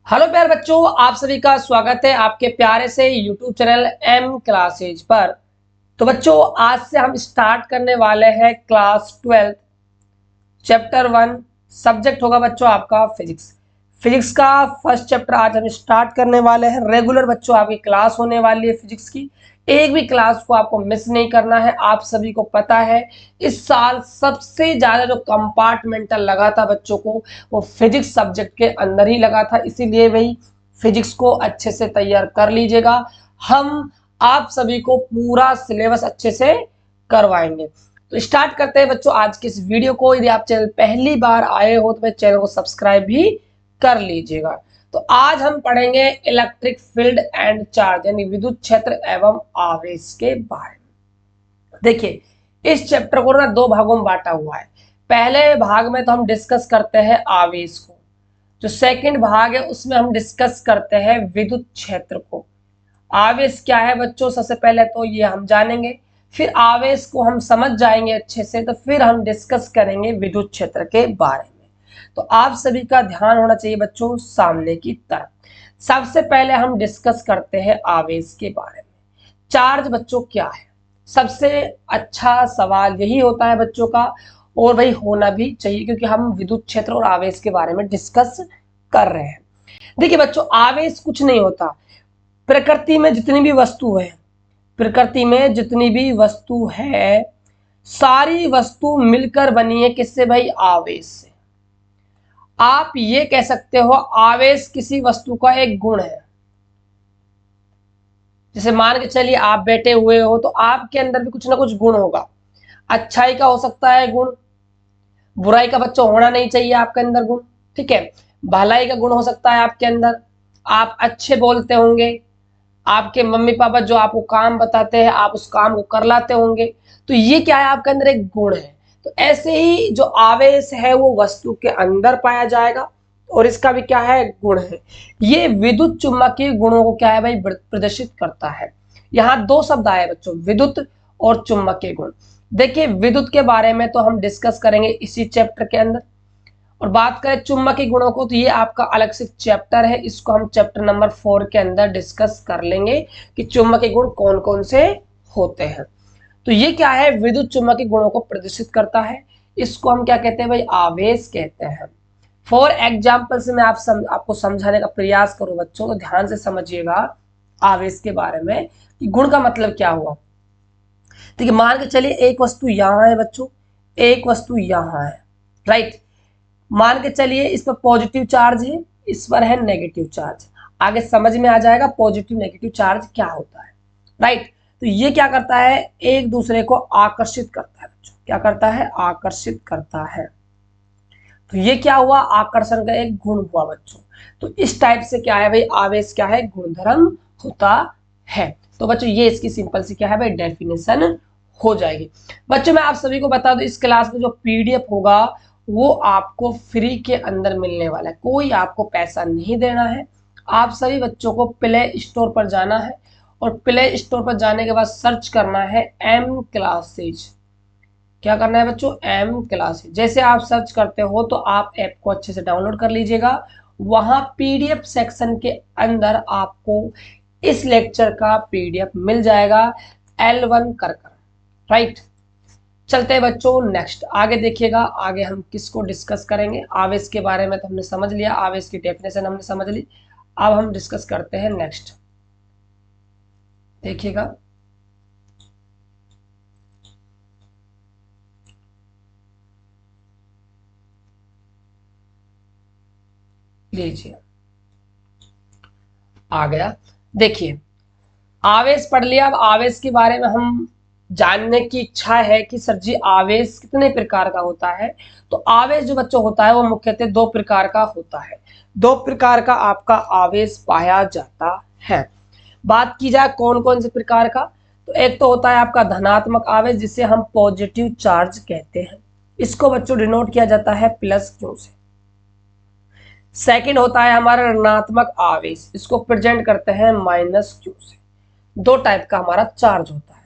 Hello प्यारे बच्चों, आप सभी का स्वागत है आपके प्यारे से यूट्यूब चैनल एम क्लासेज पर। तो बच्चों, आज से हम स्टार्ट करने वाले हैं क्लास 12 चैप्टर 1। सब्जेक्ट होगा बच्चों आपका फिजिक्स। फिजिक्स का फर्स्ट चैप्टर आज हम स्टार्ट करने वाले हैं। रेगुलर बच्चों आपकी क्लास होने वाली है फिजिक्स की। एक भी क्लास को आपको मिस नहीं करना है। आप सभी को पता है इस साल सबसे ज्यादा जो कंपार्टमेंटल लगा था बच्चों को, वो फिजिक्स सब्जेक्ट के अंदर ही लगा था। इसीलिए भाई फिजिक्स को अच्छे से तैयार कर लीजिएगा। हम आप सभी को पूरा सिलेबस अच्छे से करवाएंगे। तो स्टार्ट करते हैं बच्चों आज की इस वीडियो को। यदि आप चैनल पहली बार आए हो तो मेरे चैनल को सब्सक्राइब भी कर लीजिएगा। तो आज हम पढ़ेंगे इलेक्ट्रिक फील्ड एंड चार्ज यानी विद्युत क्षेत्र एवं आवेश के बारे में। देखिए, इस चैप्टर को ना दो भागों में बांटा हुआ है। पहले भाग में तो हम डिस्कस करते हैं आवेश को। जो सेकंड भाग है उसमें हम डिस्कस करते हैं विद्युत क्षेत्र को। आवेश क्या है बच्चों, सबसे पहले तो ये हम जानेंगे। फिर आवेश को हम समझ जाएंगे अच्छे से, तो फिर हम डिस्कस करेंगे विद्युत क्षेत्र के बारे में। तो आप सभी का ध्यान होना चाहिए बच्चों सामने की तरफ। सबसे पहले हम डिस्कस करते हैं आवेश के बारे में। चार्ज बच्चों क्या है, सबसे अच्छा सवाल यही होता है बच्चों का, और भाई होना भी चाहिए क्योंकि हम विद्युत क्षेत्र और आवेश के बारे में डिस्कस कर रहे हैं। देखिए बच्चों, आवेश कुछ नहीं होता। प्रकृति में जितनी भी वस्तु है, प्रकृति में जितनी भी वस्तु है, सारी वस्तु मिलकर बनी है किससे भाई? आवेश से। आप ये कह सकते हो आवेश किसी वस्तु का एक गुण है। जैसे मान के चलिए आप बैठे हुए हो तो आपके अंदर भी कुछ ना कुछ गुण होगा। अच्छाई का हो सकता है गुण, बुराई का बच्चों होना नहीं चाहिए आपके अंदर गुण, ठीक है। भलाई का गुण हो सकता है आपके अंदर, आप अच्छे बोलते होंगे, आपके मम्मी पापा जो आपको काम बताते हैं आप उस काम को कर लाते होंगे। तो ये क्या है? आपके अंदर एक गुण है। तो ऐसे ही जो आवेश है वो वस्तु के अंदर पाया जाएगा और इसका भी क्या है? गुण है। ये विद्युत चुम्बकीय गुणों को क्या है भाई? प्रदर्शित करता है। यहाँ दो शब्द आए बच्चों, विद्युत और चुम्बकीय गुण। देखिए, विद्युत के बारे में तो हम डिस्कस करेंगे इसी चैप्टर के अंदर, और बात करें चुंबकीय गुणों को तो ये आपका अलग से चैप्टर है। इसको हम चैप्टर नंबर 4 के अंदर डिस्कस कर लेंगे कि चुंबकीय गुण कौन कौन से होते हैं। तो ये क्या है? विद्युत चुंबकीय गुणों को प्रदर्शित करता है। इसको हम क्या कहते हैं भाई? आवेश कहते हैं। फॉर एग्जाम्पल से मैं आपको समझाने का प्रयास करूं बच्चों, तो ध्यान से समझिएगा आवेश के बारे में कि गुण का मतलब क्या हुआ। देखिए, मान के चलिए एक वस्तु यहां है बच्चों, एक वस्तु यहां है, राइट। मान के चलिए इस पर पॉजिटिव चार्ज है, इस पर है नेगेटिव चार्ज। आगे समझ में आ जाएगा पॉजिटिव नेगेटिव चार्ज क्या होता है, राइट। तो ये क्या करता है? एक दूसरे को आकर्षित करता है बच्चों। क्या करता है? आकर्षित करता है। तो ये क्या हुआ? आकर्षण का एक गुण हुआ बच्चों। तो इस टाइप से क्या है भाई? आवेश क्या है? गुणधर्म होता है। तो बच्चों ये इसकी सिंपल सी क्या है भाई? डेफिनेशन हो जाएगी। बच्चों मैं आप सभी को बता दूं, इस क्लास में जो पीडीएफ होगा वो आपको फ्री के अंदर मिलने वाला है। कोई आपको पैसा नहीं देना है। आप सभी बच्चों को प्ले स्टोर पर जाना है और प्ले स्टोर पर जाने के बाद सर्च करना है एम क्लासेज। क्या करना है बच्चों? एम क्लासेज। जैसे आप सर्च करते हो तो आप ऐप को अच्छे से डाउनलोड कर लीजिएगा। वहां पीडीएफ सेक्शन के अंदर आपको इस लेक्चर का पीडीएफ मिल जाएगा L1 कर, राइट। चलते हैं बच्चों नेक्स्ट, आगे देखिएगा। आगे हम किसको डिस्कस करेंगे? आवेश के बारे में तो हमने समझ लिया, आवेश की डेफिनेशन हमने समझ ली। अब हम डिस्कस करते हैं नेक्स्ट, देखिएगा। लीजिए, आ गया। देखिए, आवेश पढ़ लिया। अब आवेश के बारे में हम जानने की इच्छा है कि सर जी आवेश कितने प्रकार का होता है। तो आवेश जो बच्चों होता है वो मुख्यतः दो प्रकार का होता है। दो प्रकार का आपका आवेश पाया जाता है। बात की जाए कौन कौन से प्रकार का, तो एक तो होता है आपका धनात्मक आवेश जिसे हम पॉजिटिव चार्ज कहते हैं। इसको बच्चों डिनोट किया जाता है प्लस क्यू से। सेकंड होता है हमारा ऋणात्मक आवेश, इसको प्रेजेंट करते हैं माइनस क्यू से। दो टाइप का हमारा चार्ज होता है।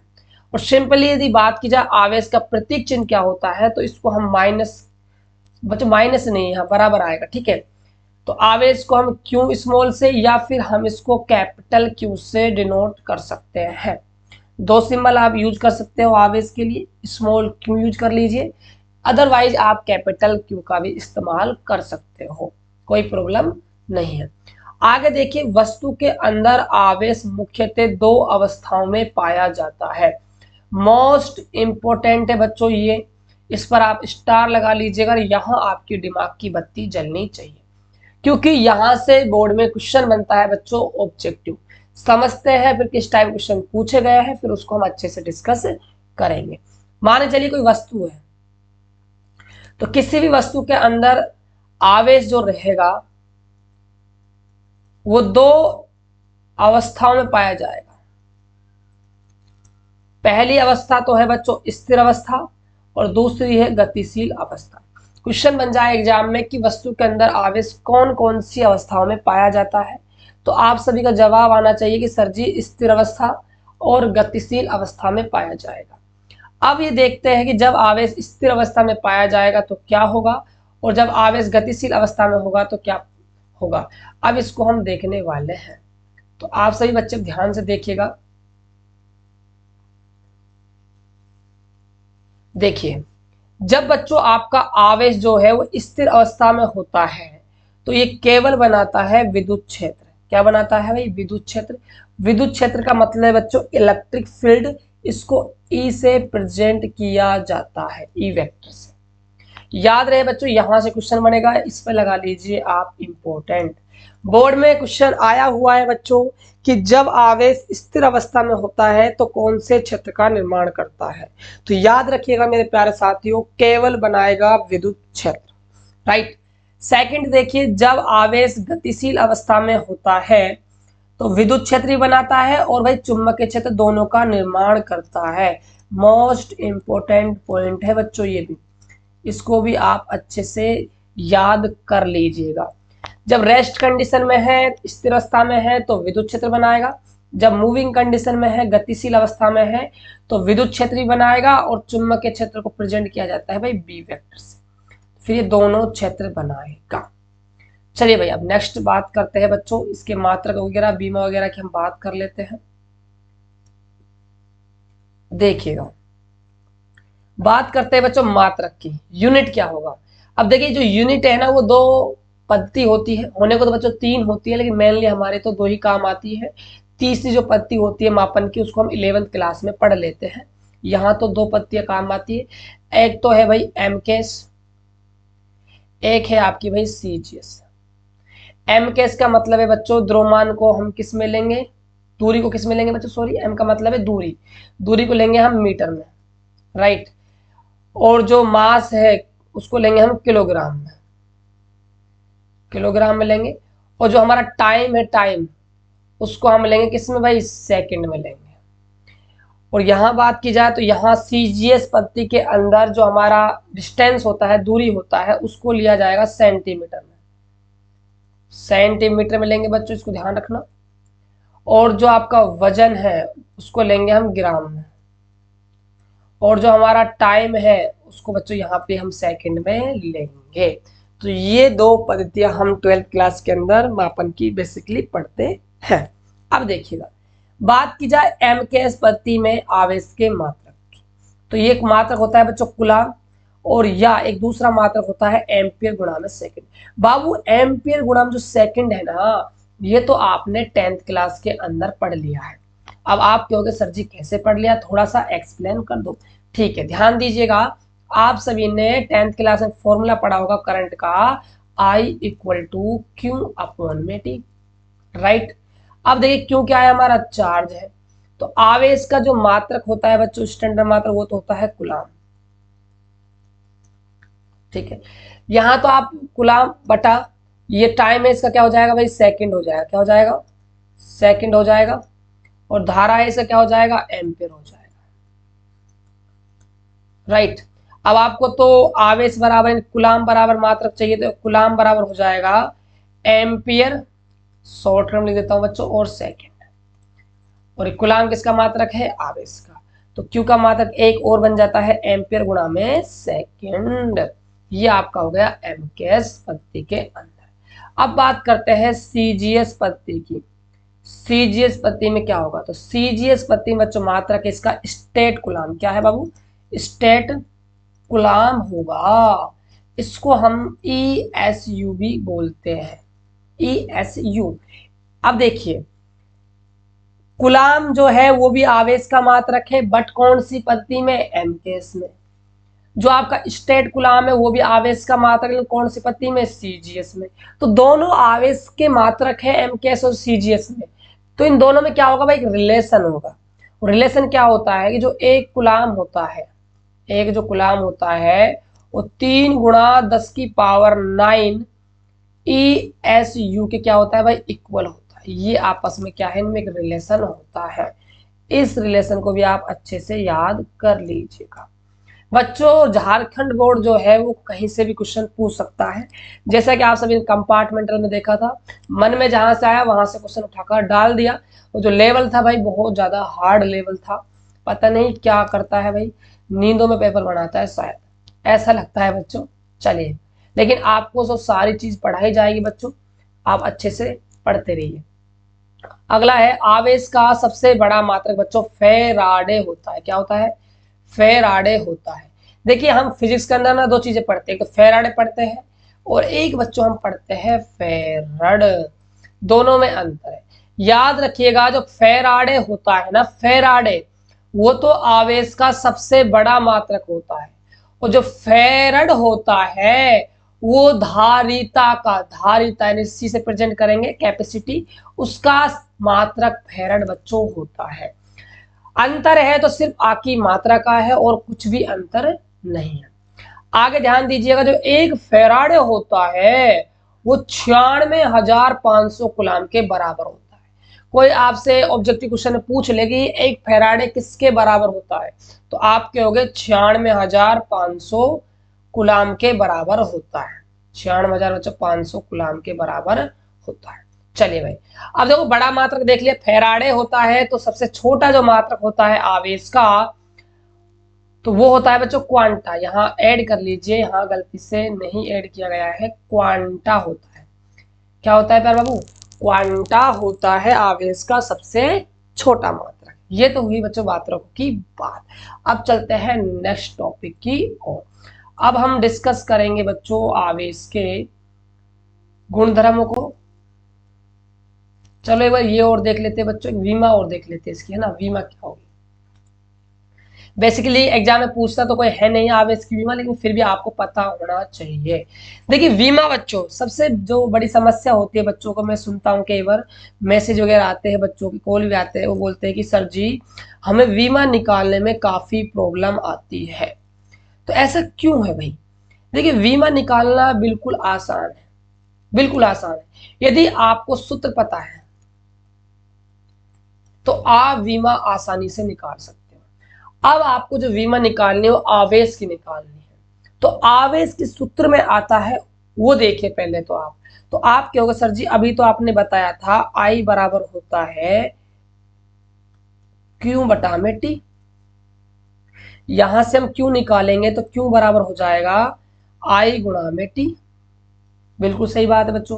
और सिंपली यदि बात की जाए आवेश का प्रतीक चिन्ह क्या होता है, तो इसको हम माइनस, बच्चों माइनस नहीं, यहाँ बराबर आएगा, ठीक है। तो आवेश को हम क्यू स्मॉल से या फिर हम इसको कैपिटल क्यू से डिनोट कर सकते हैं। दो सिंबल आप यूज कर सकते हो आवेश के लिए, स्मॉल क्यू यूज कर लीजिए, अदरवाइज आप कैपिटल क्यू का भी इस्तेमाल कर सकते हो, कोई प्रॉब्लम नहीं है। आगे देखिए, वस्तु के अंदर आवेश मुख्यतः दो अवस्थाओं में पाया जाता है। मोस्ट इंपोर्टेंट है बच्चों ये, इस पर आप स्टार लगा लीजिएगा, यहाँ आपकी दिमाग की बत्ती जलनी चाहिए, क्योंकि यहां से बोर्ड में क्वेश्चन बनता है बच्चों ऑब्जेक्टिव। समझते हैं फिर किस टाइप क्वेश्चन पूछे गए हैं, फिर उसको हम अच्छे से डिस्कस करेंगे। माने चलिए कोई वस्तु है, तो किसी भी वस्तु के अंदर आवेश जो रहेगा वो दो अवस्थाओं में पाया जाएगा। पहली अवस्था तो है बच्चों स्थिर अवस्था और दूसरी है गतिशील अवस्था। क्वेश्चन बन जाए एग्जाम में कि वस्तु के अंदर आवेश कौन कौन सी अवस्थाओं में पाया जाता है, तो आप सभी का जवाब आना चाहिए कि सर जी स्थिर अवस्था और गतिशील अवस्था में पाया जाएगा। अब ये देखते हैं कि जब आवेश स्थिर अवस्था में पाया जाएगा तो क्या होगा, और जब आवेश गतिशील अवस्था में होगा तो क्या होगा। अब इसको हम देखने वाले हैं, तो आप सभी बच्चे ध्यान से देखिएगा। देखिए, जब बच्चों आपका आवेश जो है वो स्थिर अवस्था में होता है तो ये केवल बनाता है विद्युत क्षेत्र। क्या बनाता है भाई? विद्युत क्षेत्र। विद्युत क्षेत्र का मतलब है बच्चों इलेक्ट्रिक फील्ड, इसको ई से प्रेजेंट किया जाता है, ई वेक्टर से। याद रहे बच्चों, यहां से क्वेश्चन बनेगा, इस पर लगा लीजिए आप इंपॉर्टेंट। बोर्ड में क्वेश्चन आया हुआ है बच्चों कि जब आवेश स्थिर अवस्था में होता है तो कौन से क्षेत्र का निर्माण करता है, तो याद रखिएगा मेरे प्यारे साथियों, केवल बनाएगा विद्युत क्षेत्र। राइट। सेकंड देखिए, जब आवेश गतिशील अवस्था में होता है तो विद्युत क्षेत्र भी बनाता है और भाई चुंबकीय क्षेत्र, दोनों का निर्माण करता है। मोस्ट इंपोर्टेंट पॉइंट है बच्चों ये भी, इसको भी आप अच्छे से याद कर लीजिएगा। जब रेस्ट कंडीशन में है, स्थिर अवस्था में है, तो विद्युत क्षेत्र बनाएगा। जब मूविंग कंडीशन में है, गतिशील अवस्था में है, तो विद्युत क्षेत्र भी बनाएगा और चुंबकीय क्षेत्र को प्रेजेंट किया जाता है भाई बी वेक्टर से, फिर ये दोनों क्षेत्र बनाएगा। चलिए भाई, अब नेक्स्ट बात करते हैं बच्चों, इसके मात्रक वगैरह बीमा वगैरह की हम बात कर लेते हैं। देखिएगा, बात करते हैं बच्चों मात्रक की, यूनिट क्या होगा। अब देखिए, जो यूनिट है ना वो दो पद्धति होती है, होने को तो बच्चों तीन होती है, लेकिन मेनली हमारे तो दो ही काम आती है। तीसरी जो पद्धति होती है मापन की, उसको हम 11th क्लास में पढ़ लेते हैं। यहाँ तो दो पद्धतियां काम आती है, एक तो है भाई एमकेस, एक है आपकी भाई सीजीएस। एमकेस का मतलब है बच्चों द्रव्यमान को हम किस में लेंगे, दूरी को किस में लेंगे बच्चों, सॉरी, एम का मतलब है दूरी, दूरी को लेंगे हम मीटर में। राइट। और जो मास है उसको लेंगे हम किलोग्राम में, किलोग्राम में लेंगे। और जो हमारा टाइम है, टाइम उसको हम लेंगे किस में भाई, सेकंड में लेंगे। और यहाँ बात की जाए तो यहाँ सीजीएस पद्धति के अंदर जो हमारा डिस्टेंस होता है, दूरी होता है, उसको लिया जाएगा सेंटीमीटर में, सेंटीमीटर में लेंगे बच्चों, इसको ध्यान रखना। और जो आपका वजन है उसको लेंगे हम ग्राम में, और जो हमारा टाइम है उसको बच्चों यहाँ पे हम सेकंड में लेंगे। तो ये दो पद्धतियां हम 12th क्लास के अंदर मापन की बेसिकली पढ़ते हैं। अब देखिएगा, बात की जाए एमकेएस पद्धति में आवेश के मात्रक की, तो ये एक मात्रक होता है बच्चों कूलाम, और या एक दूसरा मात्रक होता है एम्पियर गुणा में सेकंड। बाबू एम्पियर गुणा में जो सेकंड है ना, ये तो आपने 10th क्लास के अंदर पढ़ लिया है। अब आप कहोगे सर जी कैसे पढ़ लिया, थोड़ा सा एक्सप्लेन कर दो। ठीक है, ध्यान दीजिएगा, आप सभी ने 10th क्लास में फॉर्मूला पढ़ा होगा करंट का, I equal to Q upon में टी। राइट। अब देखिए क्यू क्या है, हमारा चार्ज है, तो आवेश का जो मात्रक होता है बच्चों, स्टैंडर्ड मात्रक, वो तो होता है कूलाम। ठीक है, यहां तो आप कूलाम बटा ये टाइम है, इसका क्या हो जाएगा भाई, सेकंड हो जाएगा। क्या हो जाएगा, सेकंड हो जाएगा। और धारा है इसका क्या हो जाएगा, एम्पियर हो जाएगा। राइट। अब आपको तो आवेश बराबर कूलाम बराबर मात्रक चाहिए, तो कूलाम बराबर हो जाएगा एम्पियर, शॉर्ट टर्म लिख देता हूं बच्चों, और सेकंड। और कूलाम किसका मात्रक है, आवेश का, तो क्यू का मात्रक एक और बन जाता है एम्पियर गुणा में सेकंड। ये आपका हो गया एमकेएस पद्धति के अंदर। अब बात करते हैं सीजीएस पत्ती की। सीजीएस पत्ती में क्या होगा, तो सीजीएस पत्ती में बच्चों मात्रक इसका स्टेट कूलाम क्या है बाबू, स्टेट कूलाम होगा। इसको हम ESU भी बोलते हैं, ESU। अब देखिए कूलाम जो है वो भी आवेश का मात्रक है, बट कौन सी पत्ती में, एमकेएस में। जो आपका स्टेट कूलाम है वो भी आवेश का मात्रक है, कौन सी पत्ती में, सीजीएस में। तो दोनों आवेश के मात्रक है एमकेएस और सीजीएस में। तो इन दोनों में क्या होगा भाई, एक रिलेशन होगा। रिलेशन क्या होता है कि जो एक कूलाम होता है, एक जो कूलाम होता है वो 3 गुणा 10 की पावर 9 ESU के क्या होता है भाई, इक्वल होता है। ये आपस में क्या है, इनमें एक रिलेशन होता है। इस रिलेशन को भी आप अच्छे से याद कर लीजिएगा बच्चों। झारखंड बोर्ड जो है वो कहीं से भी क्वेश्चन पूछ सकता है, जैसा कि आप सभी कंपार्टमेंटल में देखा था, मन में जहां से आया वहां से क्वेश्चन उठाकर डाल दिया। वो जो लेवल था भाई बहुत ज्यादा हार्ड लेवल था, पता नहीं क्या करता है भाई, नींदों में पेपर बनाता है शायद, ऐसा लगता है बच्चों। चलिए, लेकिन आपको तो सारी चीज पढ़ाई जाएगी बच्चों, आप अच्छे से पढ़ते रहिए। अगला है आवेश का सबसे बड़ा मात्रक बच्चों फेराडे होता है। क्या होता है, फेराडे होता है। देखिए हम फिजिक्स के अंदर ना दो चीजें पढ़ते हैं, एक तो फेराडे पढ़ते हैं और एक बच्चों हम पढ़ते हैं फेरड। दोनों में अंतर है, याद रखिएगा। जो फेराडे होता है ना, फेराडे वो तो आवेश का सबसे बड़ा मात्रक होता है, और जो फेरड होता है वो धारिता का, धारिता यानी सी से प्रेजेंट करेंगे कैपेसिटी, उसका मात्रक फेरड बच्चों होता है। अंतर है तो सिर्फ आ की मात्रा का है और कुछ भी अंतर नहीं है। आगे ध्यान दीजिएगा, जो एक फेराडे होता है वो 96,500 कूलाम के बराबर होता है। कोई आपसे ऑब्जेक्टिव क्वेश्चन पूछ लेगी एक फेराडे किसके बराबर होता है, तो आप कहोगे 96,500 कूलाम के बराबर होता है। 96,500 कूलाम के बराबर होता है। चलिए भाई, अब देखो बड़ा मात्रक देख लिया फेराडे होता है, तो सबसे छोटा जो मात्रक होता है आवेश का तो वो होता है बच्चों क्वांटा। यहाँ ऐड कर लीजिए, यहाँ गलती से नहीं ऐड किया गया है, क्वांटा होता है। क्या होता है प्यार बाबू, क्वांटा होता है आवेश का सबसे छोटा मात्रक। ये तो हुई बच्चों मात्रकों की बात। अब चलते हैं नेक्स्ट टॉपिक की ओर। अब हम डिस्कस करेंगे बच्चों आवेश के गुणधर्मों को। चलो एक बार ये और देख लेते हैं बच्चों, वीमा और देख लेते हैं इसकी, है ना, वीमा क्या होगी। बेसिकली एग्जाम में पूछता तो कोई है नहीं आवेश की वीमा, लेकिन फिर भी आपको पता होना चाहिए। देखिए वीमा बच्चों सबसे जो बड़ी समस्या होती है बच्चों को, मैं सुनता हूँ कई बार मैसेज वगैरह आते हैं, बच्चों की कॉल भी आते हैं, वो बोलते हैं कि सर जी हमें वीमा निकालने में काफी प्रॉब्लम आती है। तो ऐसा क्यों है भाई, देखिए वीमा निकालना बिल्कुल आसान है, बिल्कुल आसान है। यदि आपको सूत्र पता है तो आप वीमा आसानी से निकाल सकते हो। अब आपको जो वीमा निकालनी है वो आवेश की निकालनी है, तो आवेश के सूत्र में आता है वो देखिए पहले तो आप क्या होगा सर जी, अभी तो आपने बताया था आई बराबर होता है क्यू बटा में टी। यहां से हम क्यू निकालेंगे तो क्यू बराबर हो जाएगा आई गुणा में टी। बिल्कुल सही बात है बच्चों।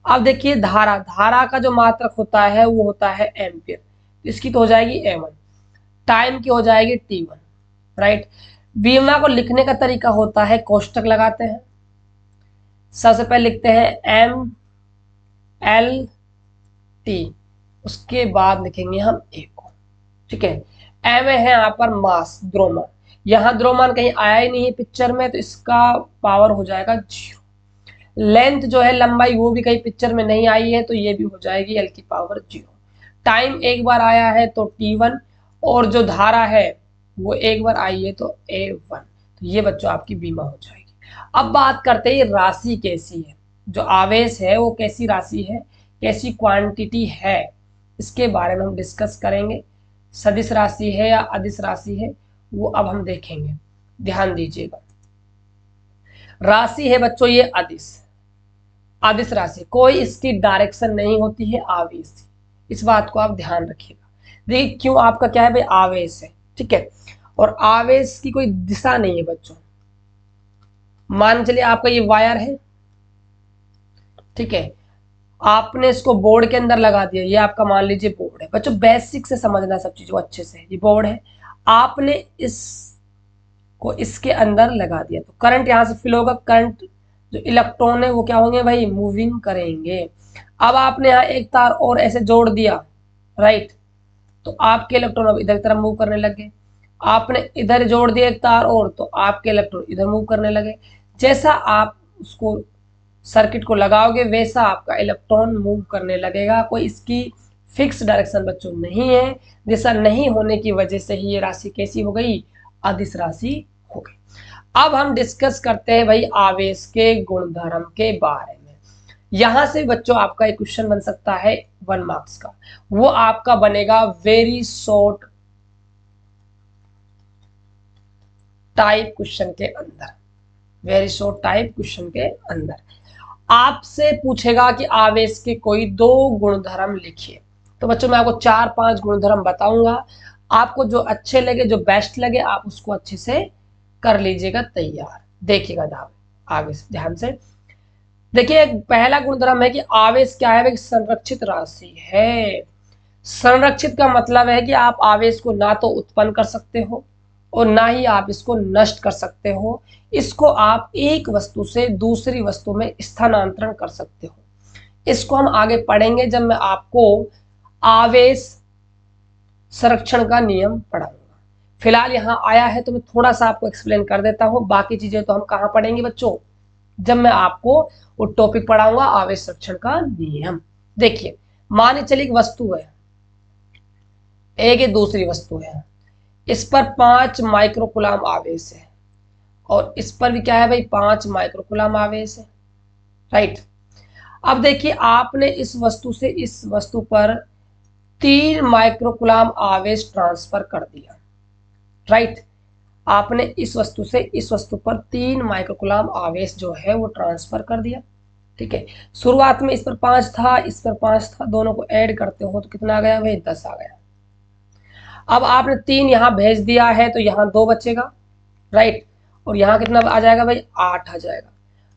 अब देखिए धारा, धारा का जो मात्रक होता है वो होता है एम्पियर, इसकी तो हो जाएगी A1, टाइम की हो जाएगी T1, राइट। बीमा को लिखने का तरीका होता है कोष्टक लगाते हैं, सबसे पहले लिखते हैं MLT, उसके बाद लिखेंगे हम A को, ठीक है। M है यहाँ पर मास, द्रव्यमान, यहाँ द्रव्यमान कहीं आया ही नहीं है पिक्चर में, तो इसका पावर हो जाएगा 0। लेंथ जो है लंबाई वो भी कहीं पिक्चर में नहीं आई है, तो ये भी हो जाएगी L की पावर 0। टाइम एक बार आया है तो T1, और जो धारा है वो एक बार आई है तो A1। तो ये बच्चों आपकी बीमा हो जाएगी। अब बात करते हैं राशि कैसी है, जो आवेश है वो कैसी राशि है, कैसी क्वांटिटी है, इसके बारे में हम डिस्कस करेंगे। सदिश राशि है या अदिश राशि है वो अब हम देखेंगे, ध्यान दीजिएगा। राशि है बच्चों ये अदिश, अदिश राशि, कोई इसकी डायरेक्शन नहीं होती है आवेश, इस बात को आप ध्यान रखिएगा। देखिए क्यों, आपका क्या है भाई आवेश है, ठीक है, और आवेश की कोई दिशा नहीं है बच्चों। मान चलिए आपका ये वायर है, ठीक है, आपने इसको बोर्ड के अंदर लगा दिया, ये आपका मान लीजिए बोर्ड है। बच्चों बेसिक से समझना सब चीजों अच्छे से, ये बोर्ड है, आपने इसको इसके अंदर लगा दिया तो करंट यहां से फ्लो होगा, करंट जो इलेक्ट्रॉन है वो क्या होंगे भाई, मूविंग करेंगे। अब आपने यहाँ एक तार और ऐसे जोड़ दिया, राइट, तो आपके इलेक्ट्रॉन अब इधर की तरफ मूव करने लगे। आपने इधर जोड़ दिया एक तार और, तो आपके इलेक्ट्रॉन इधर मूव करने लगे। जैसा आप उसको सर्किट को लगाओगे वैसा आपका इलेक्ट्रॉन मूव करने लगेगा। कोई इसकी फिक्स डायरेक्शन बच्चों नहीं है, जैसा नहीं होने की वजह से ही ये राशि कैसी हो गई, अदिश राशि हो गई। अब हम डिस्कस करते हैं भाई आवेश के गुणधर्म के बारे में। यहां से बच्चों आपका एक क्वेश्चन बन सकता है 1 मार्क्स का, वो आपका बनेगा वेरी शॉर्ट टाइप क्वेश्चन के अंदर, वेरी शॉर्ट टाइप क्वेश्चन के अंदर आपसे पूछेगा कि आवेश के कोई 2 गुणधर्म लिखिए। तो बच्चों मैं आपको 4-5 गुणधर्म बताऊंगा, आपको जो अच्छे लगे, जो बेस्ट लगे, आप उसको अच्छे से कर लीजिएगा तैयार। देखिएगा आगे से ध्यान से देखिए। पहला गुणधर्म है कि आवेश क्या है, एक संरक्षित राशि है। संरक्षित का मतलब है कि आप आवेश को ना तो उत्पन्न कर सकते हो और ना ही आप इसको नष्ट कर सकते हो। इसको आप एक वस्तु से दूसरी वस्तु में स्थानांतरण कर सकते हो। इसको हम आगे पढ़ेंगे जब मैं आपको आवेश संरक्षण का नियम पढ़ाऊंगा। फिलहाल यहाँ आया है तो मैं थोड़ा सा आपको एक्सप्लेन कर देता हूँ, बाकी चीजें तो हम कहाँ पढ़ेंगे बच्चों, जब मैं आपको वो टॉपिक पढ़ाऊंगा आवेश संरक्षण का नियम। देखिए मान चलिए एक वस्तु है, एक ये दूसरी वस्तु है, इस पर 5 माइक्रोकुलाम आवेश है और इस पर भी क्या है भाई, 5 माइक्रोकुलाम आवेश है, राइट। अब देखिए आपने इस वस्तु से इस वस्तु पर 3 माइक्रोकुलाम आवेश ट्रांसफर कर दिया, राइट। आपने इस वस्तु से इस वस्तु पर 3 माइक्रोकुलाम आवेश जो है वो ट्रांसफर कर दिया, ठीक है। शुरुआत में इस पर 5 था, इस पर 5 था, दोनों को ऐड करते हो तो कितना आ गया भाई, 10 आ गया। अब आपने 3 यहां भेज दिया है तो यहां 2 बचेगा, राइट, और यहां कितना आ जाएगा भाई, 8 आ जाएगा।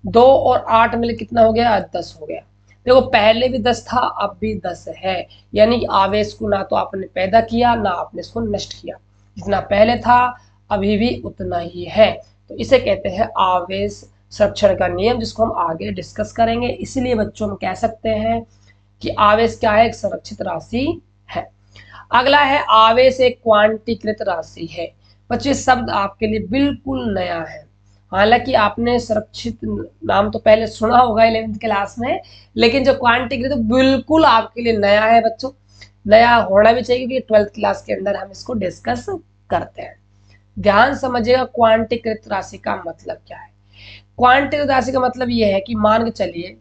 2 और 8 मिले कितना हो गया, 10 हो गया। देखो पहले भी 10 था, अब भी 10 है, यानी आवेश को ना तो आपने पैदा किया ना आपने इसको नष्ट किया, जितना पहले था अभी भी उतना ही है। तो इसे कहते हैं आवेश संरक्षण का नियम, जिसको हम आगे डिस्कस करेंगे। इसलिए बच्चों हम कह सकते हैं कि आवेश क्या है, एक संरक्षित राशि है। अगला है आवेश एक क्वांटीकृत राशि है। बच्चे शब्द आपके लिए बिल्कुल नया है, हालांकि आपने संरक्षित नाम तो पहले सुना होगा 11th क्लास में, लेकिन जो क्वांटीकृत तो बिल्कुल आपके लिए नया है बच्चों। नया होना भी चाहिए क्योंकि 12th क्लास के अंदर हम इसको डिस्कस करते हैं। ध्यान समझिएगा क्वांटीकृत राशि का मतलब क्या है। क्वांटीकृत राशि का मतलब यह है कि मान के चलिए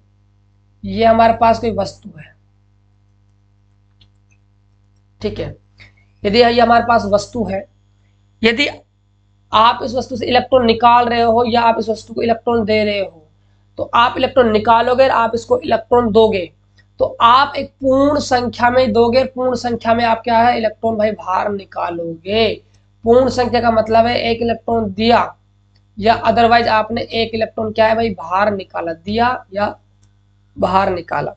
ये हमारे पास कोई वस्तु है, ठीक है। यदि ये हमारे पास वस्तु है, यदि आप इस वस्तु से इलेक्ट्रॉन निकाल रहे हो या आप इस वस्तु को इलेक्ट्रॉन दे रहे हो, तो आप इलेक्ट्रॉन निकालोगे, आप इसको इलेक्ट्रॉन दोगे, तो आप एक पूर्ण संख्या में दोगे, पूर्ण संख्या में आप क्या है, इलेक्ट्रॉन भाई बाहर निकालोगे। पूर्ण संख्या का मतलब है एक इलेक्ट्रॉन दिया या अदरवाइज आपने एक इलेक्ट्रॉन क्या है भाई, बाहर निकाला, दिया या बाहर निकाला,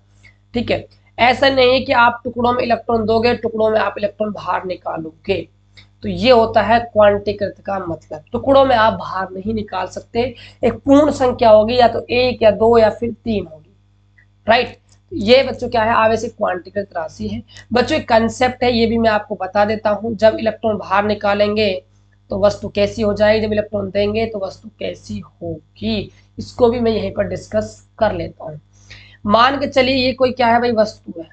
ठीक है। ऐसा नहीं है कि आप टुकड़ों में इलेक्ट्रॉन दोगे, टुकड़ों में आप इलेक्ट्रॉन बाहर निकालोगे। तो ये होता है क्वांटीकृत का मतलब, टुकड़ों में आप बाहर नहीं निकाल सकते। एक पूर्ण संख्या होगी, या तो 1 या 2 या फिर 3 होगी, राइट। ये बच्चों क्या है, आवेश एक क्वांटीकृत राशि है। बच्चों एक कंसेप्ट है, ये भी मैं आपको बता देता हूं। जब इलेक्ट्रॉन बाहर निकालेंगे तो वस्तु कैसी हो जाएगी, जब इलेक्ट्रॉन देंगे तो वस्तु कैसी होगी, इसको भी मैं यहीं पर डिस्कस कर लेता हूं। मान के चलिए ये कोई क्या है भाई, वस्तु है।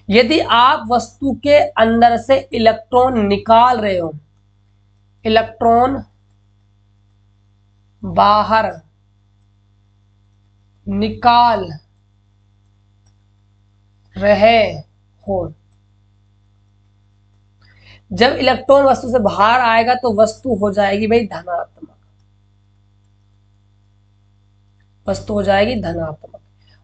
यदि आप वस्तु के अंदर से इलेक्ट्रॉन निकाल रहे हो, इलेक्ट्रॉन बाहर निकाल रहे हो, जब इलेक्ट्रॉन वस्तु से बाहर आएगा तो वस्तु हो जाएगी भाई धनात्मक, वस्तु हो जाएगी धनात्मक।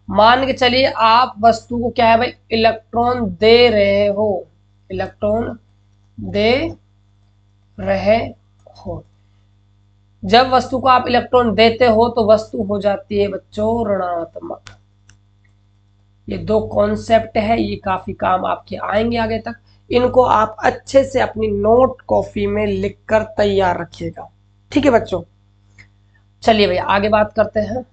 मान के चलिए आप वस्तु को क्या है भाई, इलेक्ट्रॉन दे रहे हो, इलेक्ट्रॉन दे रहे हो, जब वस्तु को आप इलेक्ट्रॉन देते हो तो वस्तु हो जाती है बच्चों ऋणात्मक। ये दो कॉन्सेप्ट है, ये काफी काम आपके आएंगे आगे तक। इनको आप अच्छे से अपनी नोट कॉपी में लिखकर तैयार रखिएगा, ठीक है बच्चों। चलिए भैया आगे बात करते हैं।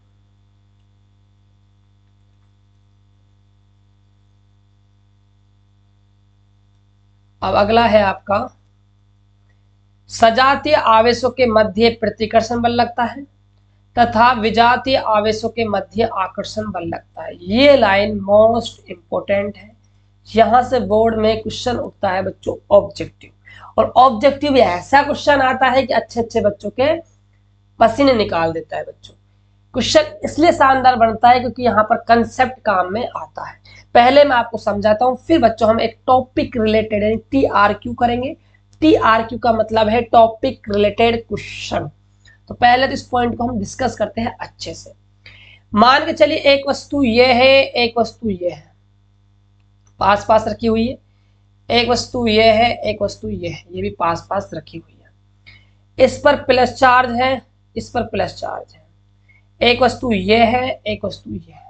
अब अगला है आपका सजातीय आवेशों के मध्य प्रतिकर्षण बल लगता है तथा विजातीय आवेशों के मध्य आकर्षण बल लगता है। ये लाइन मोस्ट इंपोर्टेंट है। यहां से बोर्ड में क्वेश्चन उठता है बच्चों ऑब्जेक्टिव, और ऑब्जेक्टिव ऐसा क्वेश्चन आता है कि अच्छे अच्छे बच्चों के पसीने निकाल देता है बच्चों। क्वेश्चन इसलिए शानदार बनता है क्योंकि यहाँ पर कंसेप्ट काम में आता है। पहले मैं आपको समझाता हूं, फिर बच्चों हम एक टॉपिक रिलेटेड यानी TRQ करेंगे। TRQ का मतलब है टॉपिक रिलेटेड क्वेश्चन। तो पहले तो इस पॉइंट को हम डिस्कस करते हैं अच्छे से। मान के चलिए एक वस्तु ये है, एक वस्तु ये है, पास पास रखी हुई है। एक वस्तु ये है, एक वस्तु ये है, ये भी पास पास रखी हुई है। इस पर प्लस चार्ज है, इस पर प्लस चार्ज है। एक वस्तु ये है, एक वस्तु ये है।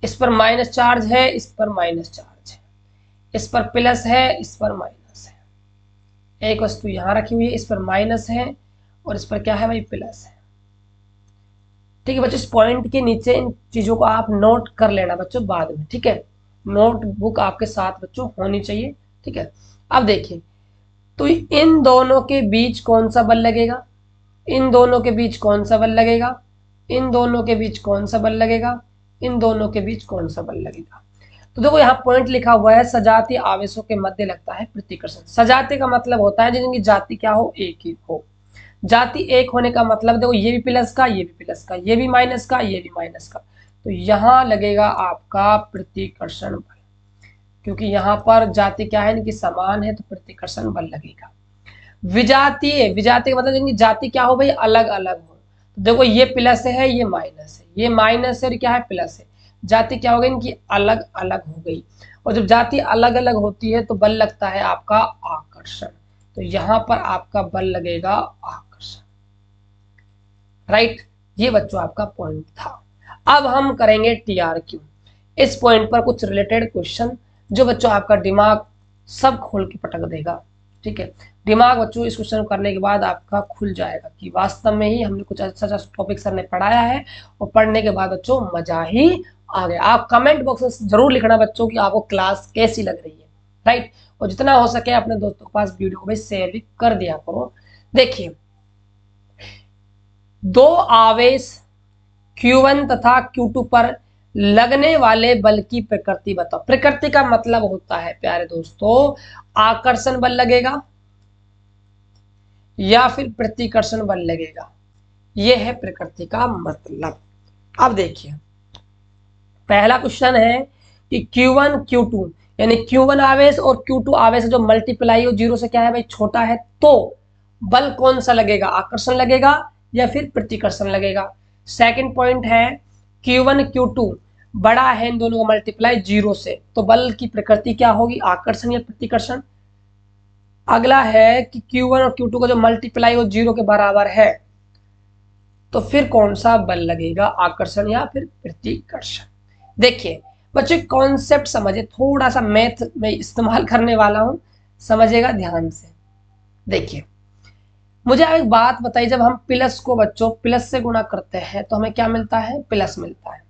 इस पर माइनस चार्ज है, इस पर माइनस चार्ज है। इस पर प्लस है, इस पर माइनस है। एक वस्तु यहां रखी हुई है, इस पर माइनस है और इस पर क्या है भाई प्लस है। ठीक है बच्चों, इस पॉइंट के नीचे इन चीजों को आप नोट कर लेना बच्चों बाद में, ठीक है। नोटबुक आपके साथ बच्चों होनी चाहिए, ठीक है। अब देखिए, तो इन दोनों के बीच कौन सा बल लगेगा, इन दोनों के बीच कौन सा बल लगेगा, इन दोनों के बीच कौन सा बल लगेगा, इन दोनों के बीच कौन सा बल लगेगा। तो देखो यहाँ पॉइंट लिखा हुआ है सजातीय आवेशों के मध्य लगता है प्रतिकर्षण। सजातीय का मतलब होता है जिनकी जाति क्या हो, एक ही हो। जाति एक होने का मतलब देखो ये भी प्लस का, ये भी प्लस का, ये भी माइनस का, ये भी माइनस का, तो यहां लगेगा आपका प्रतिकर्षण बल। क्योंकि यहां पर जाति क्या है, इनकी समान है, तो प्रतिकर्षण बल लगेगा। विजातीय, विजातीय का मतलब जिनकी जाति क्या हो भाई, अलग अलग हो। तो देखो ये प्लस है, ये माइनस है, ये माइनस है और क्या है प्लस है। जाति क्या हो गई इनकी, अलग अलग हो गई। और जब जाति अलग अलग होती है तो बल लगता है आपका आकर्षण। तो यहां पर आपका बल लगेगा आकर्षण, राइट। ये बच्चों आपका पॉइंट था। अब हम करेंगे TRQ। इस पॉइंट पर कुछ रिलेटेड क्वेश्चन जो बच्चों आपका दिमाग सब खोल के पटक देगा, ठीक है। दिमाग बच्चों इस क्वेश्चन करने के बाद आपका खुल जाएगा कि वास्तव में ही हमने कुछ अच्छा अच्छा टॉपिक सर ने पढ़ाया है, और पढ़ने के बाद बच्चों मजा ही आ गया। आप कमेंट बॉक्स में जरूर लिखना बच्चों कि आपको क्लास कैसी लग रही है, राइट। और जितना हो सके अपने दोस्तों के पास वीडियो को भी शेयर भी कर दिया करो। देखिए, दो आवेश Q1 तथा Q2 पर लगने वाले बल की प्रकृति बताओ। प्रकृति का मतलब होता है प्यारे दोस्तों आकर्षण बल लगेगा या फिर प्रतिकर्षण बल लगेगा, यह है प्रकृति का मतलब। अब देखिए, पहला क्वेश्चन है कि Q1 Q2 यानी Q1 आवेश और Q2 आवेश जो मल्टीप्लाई हो जीरो से क्या है भाई छोटा है, तो बल कौन सा लगेगा, आकर्षण लगेगा या फिर प्रतिकर्षण लगेगा। सेकंड पॉइंट है Q1 Q2 बड़ा है इन दोनों का मल्टीप्लाई जीरो से, तो बल की प्रकृति क्या होगी, आकर्षण या प्रतिकर्षण। अगला है कि Q1 और Q2 का जो मल्टीप्लाई हो जीरो के बराबर है, तो फिर कौन सा बल लगेगा, आकर्षण या फिर प्रतिकर्षण। देखिए बच्चों कॉन्सेप्ट समझे, थोड़ा सा मैथ में इस्तेमाल करने वाला हूं, समझिएगा ध्यान से। देखिए मुझे आप एक बात बताइए, जब हम प्लस को बच्चों प्लस से गुणा करते हैं तो हमें क्या मिलता है, प्लस मिलता है,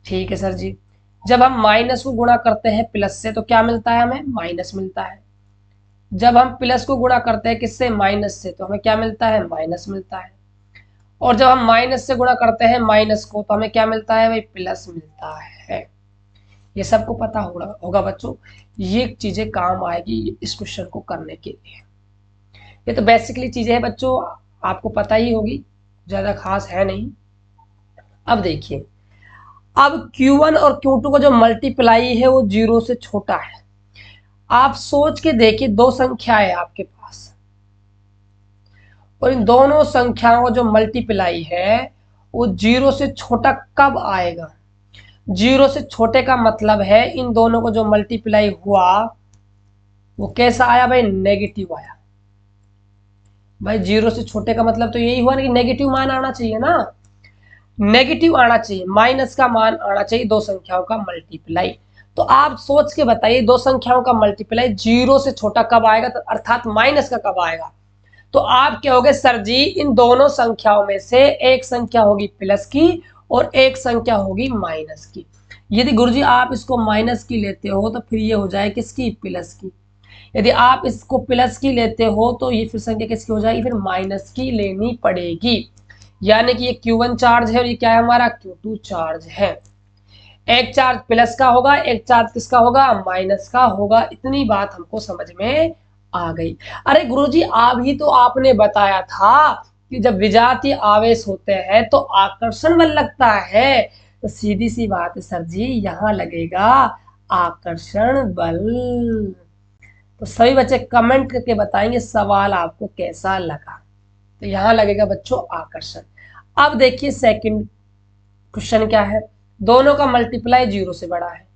ठीक है सर जी। जब हम माइनस को गुणा करते हैं प्लस से तो क्या मिलता है, हमें माइनस मिलता है। जब हम प्लस को गुणा करते हैं किससे, माइनस से, तो हमें क्या मिलता है, माइनस मिलता है। और जब हम माइनस से गुणा करते हैं माइनस को तो हमें क्या मिलता है भाई, प्लस मिलता है। ये सबको पता होगा बच्चों, ये चीजें काम आएगी इस क्वेश्चन को करने के लिए। ये तो बेसिकली चीजें हैं बच्चों, आपको पता ही होगी, ज्यादा खास है नहीं। अब देखिए, अब Q1 और Q2 का जो मल्टीप्लाई है वो जीरो से छोटा है। आप सोच के देखिए, दो संख्याएं है आपके पास और इन दोनों संख्याओं का जो मल्टीप्लाई है वो जीरो से छोटा कब आएगा। जीरो से छोटे का मतलब है इन दोनों को जो मल्टीप्लाई हुआ वो कैसा आया भाई, नेगेटिव आया। भाई 0 से छोटे का मतलब तो यही हुआ ना कि नेगेटिव मान आना चाहिए ना, नेगेटिव आना चाहिए, माइनस का मान आना चाहिए, दो संख्याओं का मल्टीप्लाई। तो आप सोच के बताइए दो संख्याओं का मल्टीप्लाई 0 से छोटा कब आएगा, तो अर्थात माइनस का कब आएगा। तो आप कहोगे सर जी इन दोनों संख्याओं में से एक संख्या होगी प्लस की और एक संख्या होगी माइनस की। यदि गुरुजी आप इसको माइनस की लेते हो तो फिर ये हो जाए किसकी, प्लस की। यदि आप इसको प्लस की लेते हो तो ये फिर संख्या किसकी हो जाएगी, फिर माइनस की लेनी पड़ेगी। यानी कि ये Q1 चार्ज है और ये क्या है हमारा Q2 चार्ज है। एक चार्ज प्लस का होगा, एक चार्ज किसका होगा, माइनस का होगा। इतनी बात हमको समझ में आ गई। अरे गुरुजी अभी तो आपने बताया था कि जब विजातीय आवेश होते हैं तो आकर्षण बल लगता है। तो सीधी सी बात है सर जी, यहां लगेगा आकर्षण बल। तो सभी बच्चे कमेंट करके बताएंगे सवाल आपको कैसा लगा। तो यहां लगेगा बच्चों आकर्षण। अब देखिए सेकंड क्वेश्चन क्या है, दोनों का मल्टीप्लाई 0 से बड़ा है।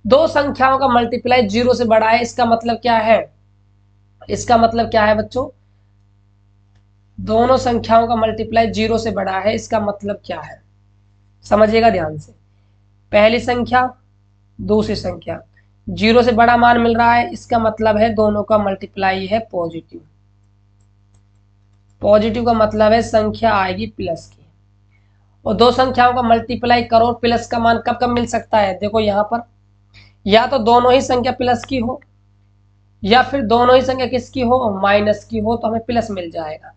दो संख्याओं का मल्टीप्लाई 0 से बड़ा है, इसका मतलब क्या है, इसका मतलब क्या है बच्चों, दोनों संख्याओं का मल्टीप्लाई 0 से बड़ा है, इसका मतलब क्या है, समझिएगा ध्यान से। पहली संख्या दूसरी संख्या 0 से बड़ा मान मिल रहा है, इसका मतलब है दोनों का मल्टीप्लाई है पॉजिटिव। पॉजिटिव का मतलब है संख्या आएगी प्लस की। और दो संख्याओं का मल्टीप्लाई करो, प्लस का मान कब कब मिल सकता है, देखो यहां पर या तो दोनों ही संख्या प्लस की हो या फिर दोनों ही संख्या किसकी हो, माइनस की हो, तो हमें प्लस मिल जाएगा।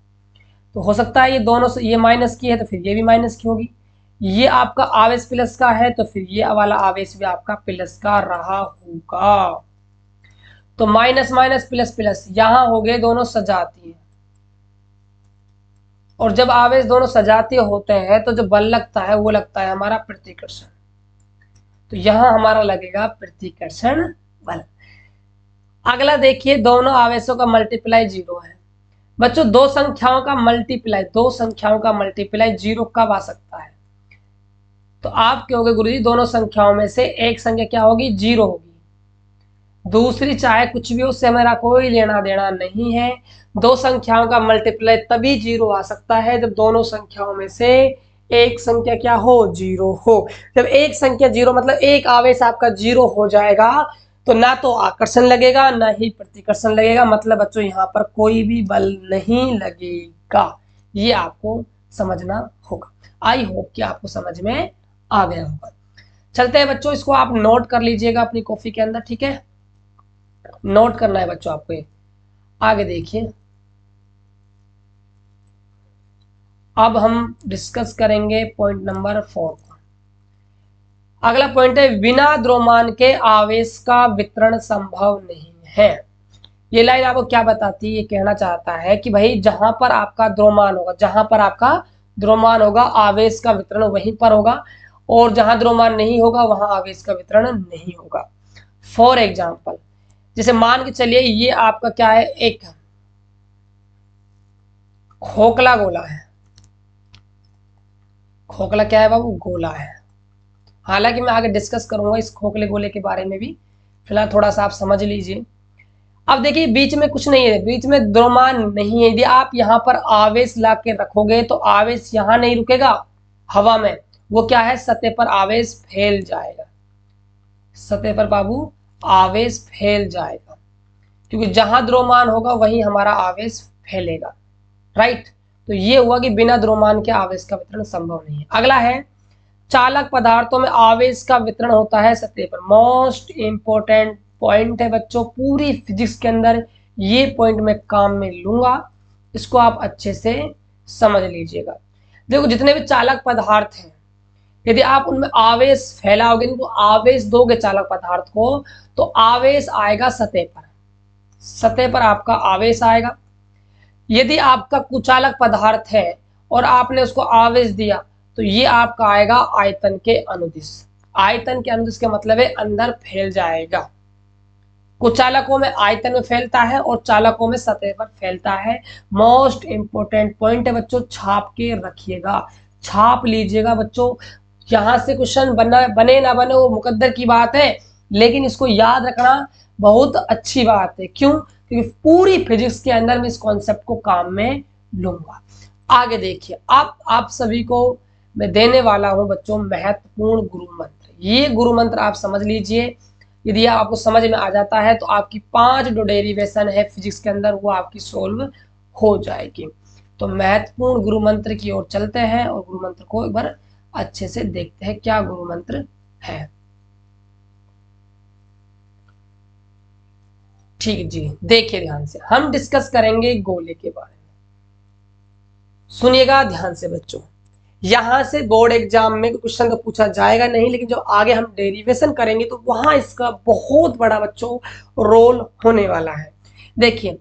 तो हो सकता है ये दोनों से, ये माइनस की है तो फिर ये भी माइनस की होगी, ये आपका आवेश प्लस का है तो फिर ये वाला आवेश भी आपका प्लस का रहा होगा। तो माइनस माइनस प्लस प्लस यहां हो गए दोनों सजातीय, और जब आवेश दोनों सजातीय होते हैं तो जो बल लगता है वो लगता है हमारा प्रतिकर्षण। तो यहां हमारा लगेगा प्रतिकर्षण बल। अगला देखिए दोनों आवेशों का मल्टीप्लाई 0 है। बच्चों दो संख्याओं का मल्टीप्लाई, दो संख्याओं का मल्टीप्लाई 0 कब आ सकता है, तो आप कहोगे गुरुजी दोनों संख्याओं में से एक संख्या क्या होगी, 0 होगी, दूसरी चाहे कुछ भी हो, उससे हमारा कोई लेना देना नहीं है। दो संख्याओं का मल्टीप्लाई तभी 0 आ सकता है जब दोनों संख्याओं में से एक संख्या क्या हो, 0 हो। जब एक संख्या 0 मतलब एक आवेश आपका 0 हो जाएगा तो ना तो आकर्षण लगेगा ना ही प्रतिकर्षण लगेगा, मतलब बच्चों यहाँ पर कोई भी बल नहीं लगेगा। ये आपको समझना होगा। आई होप कि आपको समझ में आ गया होगा। चलते हैं बच्चों, इसको आप नोट कर लीजिएगा अपनी कॉपी के अंदर, ठीक है, नोट करना है बच्चों आपको ये। आगे देखिए, अब हम डिस्कस करेंगे पॉइंट नंबर 4 को। अगला पॉइंट है बिना द्रव्यमान के आवेश का वितरण संभव नहीं है। ये लाइन आपको क्या बताती है, ये कहना चाहता है कि भाई जहां पर आपका द्रव्यमान होगा, जहां पर आपका द्रव्यमान होगा आवेश का वितरण वहीं पर होगा, और जहां द्रव्यमान नहीं होगा वहां आवेश का वितरण नहीं होगा। फॉर एग्जाम्पल जैसे मान के चलिए ये आपका क्या है, एक खोखला गोला है। खोखला क्या है बाबू, गोला है। हालांकि मैं आगे डिस्कस करूंगा इस खोखले गोले के बारे में भी, फिलहाल थोड़ा सा आप समझ लीजिए। अब देखिए बीच में कुछ नहीं है, बीच में द्रव्यमान नहीं है। यदि आप यहाँ पर आवेश ला के रखोगे तो आवेश यहाँ नहीं रुकेगा हवा में, वो क्या है सतह पर आवेश फैल जाएगा, सतह पर बाबू आवेश फैल जाएगा, क्योंकि जहां द्रव्यमान होगा वहीं हमारा आवेश फैलेगा, राइट। तो ये हुआ कि बिना द्रव्यमान के आवेश का वितरण संभव नहीं है। अगला है चालक पदार्थों में आवेश का वितरण होता है सतह पर। मोस्ट इंपोर्टेंट पॉइंट है बच्चों पूरी फिजिक्स के अंदर, ये पॉइंट मैं काम में लूंगा, इसको आप अच्छे से समझ लीजिएगा। देखो जितने भी चालक पदार्थ हैं यदि आप उनमें आवेश फैलाओगे, तो आवेश दोगे चालक पदार्थ को तो आवेश आएगा सतह पर, सतह पर आपका आवेश आएगा। यदि आपका कुचालक पदार्थ है और आपने उसको आवेश दिया तो ये आपका आएगा आयतन के अनुदिश। आयतन के अनुदिश का मतलब है अंदर फैल जाएगा। कुचालकों में आयतन में फैलता है और चालकों में सतह पर फैलता है। मोस्ट इंपोर्टेंट पॉइंट है बच्चों, छाप के रखिएगा, छाप लीजिएगा बच्चों। यहां से क्वेश्चन बने ना बने वो मुकद्दर की बात है, लेकिन इसको याद रखना बहुत अच्छी बात है। क्यों, क्योंकि पूरी फिजिक्स के अंदर मैं इस कॉन्सेप्ट को काम में लूंगा। आगे देखिए, आप सभी को मैं देने वाला हूं बच्चों महत्वपूर्ण गुरु मंत्र। ये गुरु मंत्र आप समझ लीजिए, यदि आपको समझ में आ जाता है तो आपकी 5 जो डेरिवेशन है फिजिक्स के अंदर वो आपकी सोल्व हो जाएगी। तो महत्वपूर्ण गुरु मंत्र की ओर चलते हैं और गुरु मंत्र को एक बार अच्छे से देखते हैं क्या गुरु मंत्र है। ठीक जी, देखिए ध्यान से हम डिस्कस करेंगे गोले के बारे में। सुनिएगा ध्यान से बच्चों, यहां से बोर्ड एग्जाम में क्वेश्चन तो पूछा जाएगा नहीं, लेकिन जब आगे हम डेरिवेशन करेंगे तो वहां इसका बहुत बड़ा बच्चों रोल होने वाला है। देखिए,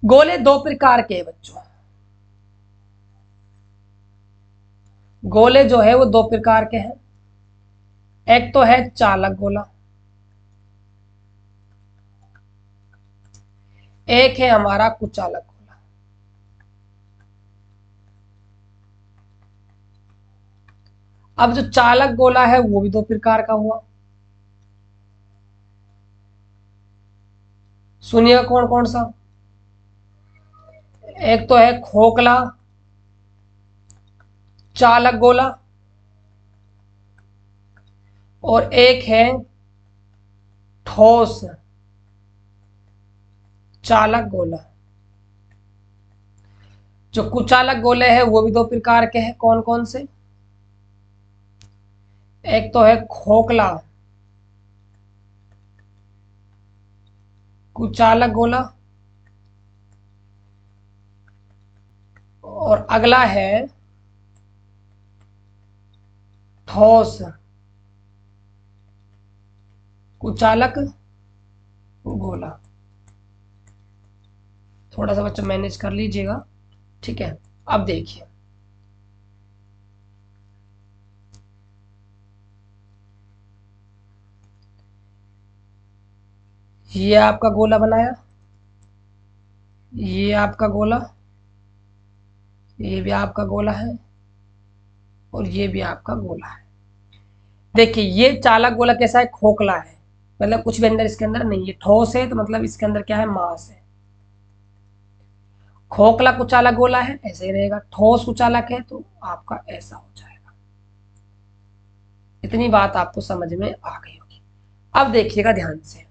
गोले दो प्रकार के हैं बच्चों, गोले जो है वो दो प्रकार के हैं। एक तो है चालक गोला, एक है हमारा कुचालक गोला। अब जो चालक गोला है वो भी दो प्रकार का हुआ, सुनिए कौन कौन सा। एक तो है खोखला चालक गोला और एक है ठोस चालक गोला। जो कुचालक गोले हैं वो भी दो प्रकार के हैं, कौन कौन से। एक तो है खोखला कुचालक गोला और अगला है ठोस कुचालक गोला। थोड़ा सा बच्चा मैनेज कर लीजिएगा, ठीक है। अब देखिए, ये आपका गोला बनाया, ये आपका गोला, ये भी आपका गोला है और ये भी आपका गोला है। देखिए, ये चालक गोला कैसा है, खोखला है, मतलब कुछ भी अंदर इसके अंदर नहीं है। ठोस है तो मतलब इसके अंदर क्या है, मास है। खोखला कुचालक गोला है, ऐसे ही रहेगा। ठोस कुचालक है तो आपका ऐसा हो जाएगा। इतनी बात आपको समझ में आ गई होगी। अब देखिएगा ध्यान से,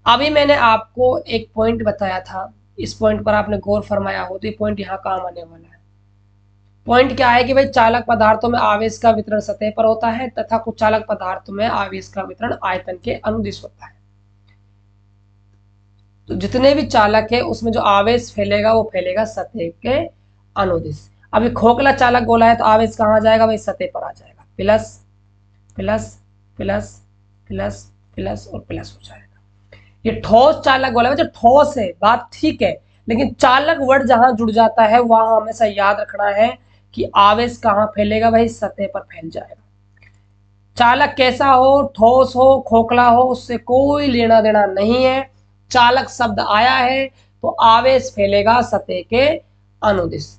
अभी मैंने आपको एक पॉइंट बताया था, इस पॉइंट पर आपने गौर फरमाया हो तो ये पॉइंट यहाँ काम आने वाला है। पॉइंट क्या है कि भाई चालक पदार्थों में आवेश का वितरण सतह पर होता है तथा कुचालक पदार्थों में आवेश का वितरण आयतन के अनुदिश होता है। तो जितने भी चालक है उसमें जो आवेश फैलेगा वो फैलेगा सतह के अनुदिश। अभी खोखला चालक गोला है तो आवेश कहाँ जाएगा भाई, सतह पर आ जाएगा। Plus plus plus plus plus और प्लस हो जाएगा। ये ठोस चालक गोला है, जो ठोस है बात ठीक है, लेकिन चालक वर्ड जहां जुड़ जाता है वहां हमेशा याद रखना है कि आवेश कहां फैलेगा भाई, सतह पर फैल जाएगा। चालक कैसा हो, ठोस हो खोखला हो, उससे कोई लेना देना नहीं है। चालक शब्द आया है तो आवेश फैलेगा सतह के अनुदिश।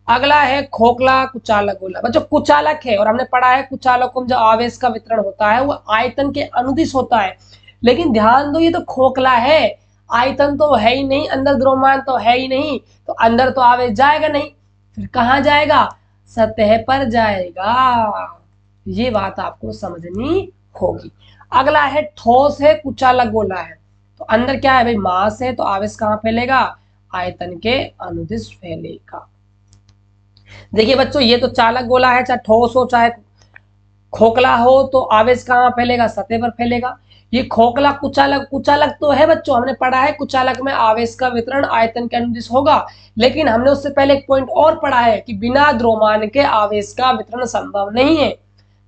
अगला है खोखला कुचालक गोला। बच्चों कुचालक है और हमने पढ़ा है कुचालकों में जो आवेश का वितरण होता है वो आयतन के अनुदिश होता है, लेकिन ध्यान दो ये तो खोखला है, आयतन तो है ही नहीं, अंदर द्रव्यमान तो है ही नहीं, तो अंदर तो आवेश जाएगा नहीं, फिर कहां जाएगा, सतह पर जाएगा। ये बात आपको समझनी होगी। अगला है ठोस है कुचालक गोला है, तो अंदर क्या है भाई, मास है, तो आवेश कहां फैलेगा, आयतन के अनुदिश फैलेगा। देखिए बच्चों, ये तो चालक गोला है, चाहे ठोस हो चाहे खोखला हो, तो आवेश कहां फैलेगा, सतह पर फैलेगा। ये खोखला कुचालक, कुचालक तो है बच्चों, हमने पढ़ा है कुचालक में आवेश का वितरण आयतन के अनुदिश होगा, लेकिन हमने उससे पहले एक पॉइंट और पढ़ा है कि बिना द्रव्यमान के आवेश का वितरण संभव नहीं है।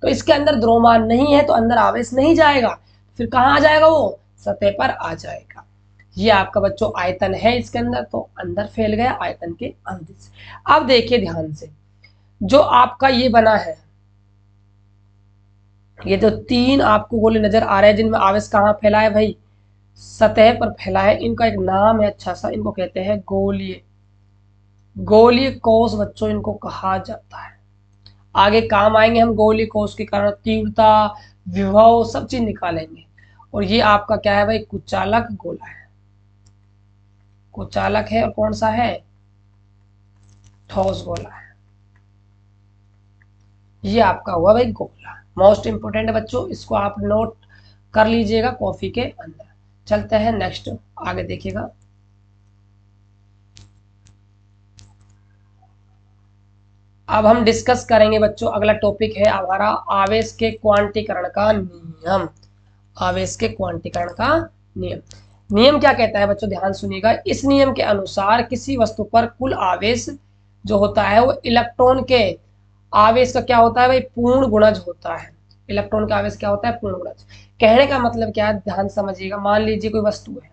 तो इसके अंदर द्रव्यमान नहीं है तो अंदर आवेश नहीं जाएगा, फिर कहां आ जाएगा वो, सतह पर आ जाएगा। ये आपका बच्चों आयतन है इसके अंदर, तो अंदर फैल गया आयतन के अनुदिश। अब देखिए ध्यान से, जो आपका ये बना है, ये जो तीन आपको गोले नजर आ रहे हैं जिनमें आवेश कहाँ फैला है भाई, सतह पर फैला है, इनका एक नाम है अच्छा सा, इनको कहते हैं गोलीय, गोलीय कोष बच्चों इनको कहा जाता है। आगे काम आएंगे हम गोलीय कोष के कारण तीव्रता विभव सब चीज निकालेंगे। और ये आपका क्या है भाई, कुचालक गोला है, कुचालक है और कौन सा है, ठोस गोला है। ये आपका हुआ भाई गोला। मोस्ट इंपोर्टेंट है बच्चों, इसको आप नोट कर लीजिएगा कॉपी के अंदर। चलते हैं नेक्स्ट, आगे देखिएगा। अब हम डिस्कस करेंगे बच्चों, अगला टॉपिक है हमारा आवेश के क्वांटीकरण का नियम। आवेश के क्वांटीकरण का नियम। नियम क्या कहता है बच्चों, ध्यान सुनिएगा। इस नियम के अनुसार किसी वस्तु पर कुल आवेश जो होता है वो इलेक्ट्रॉन के आवेश का क्या होता है भाई, पूर्ण गुणज होता है। इलेक्ट्रॉन का आवेश क्या होता है, पूर्ण गुणज। कहने का मतलब क्या है, ध्यान समझिएगा। मान लीजिए कोई वस्तु है,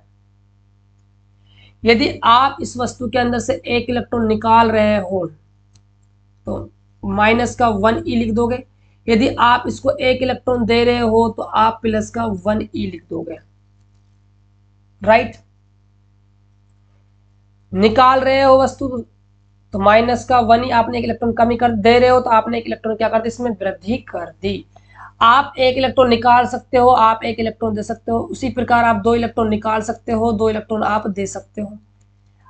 यदि आप इस वस्तु के अंदर से एक इलेक्ट्रॉन निकाल रहे हो तो माइनस का 1e लिख दोगे। यदि आप इसको एक इलेक्ट्रॉन दे रहे हो तो आप प्लस का 1e लिख दोगे। राइट। निकाल रहे हो वस्तु तो माइनस का 1e, आपने एक इलेक्ट्रॉन कमी कर दे रहे हो तो आपने एक इलेक्ट्रॉन क्या कर दी, इसमें वृद्धि कर दी। आप एक इलेक्ट्रॉन निकाल सकते हो, आप एक इलेक्ट्रॉन दे सकते हो। उसी प्रकार आप 2 इलेक्ट्रॉन निकाल सकते हो, 2 इलेक्ट्रॉन आप दे सकते हो।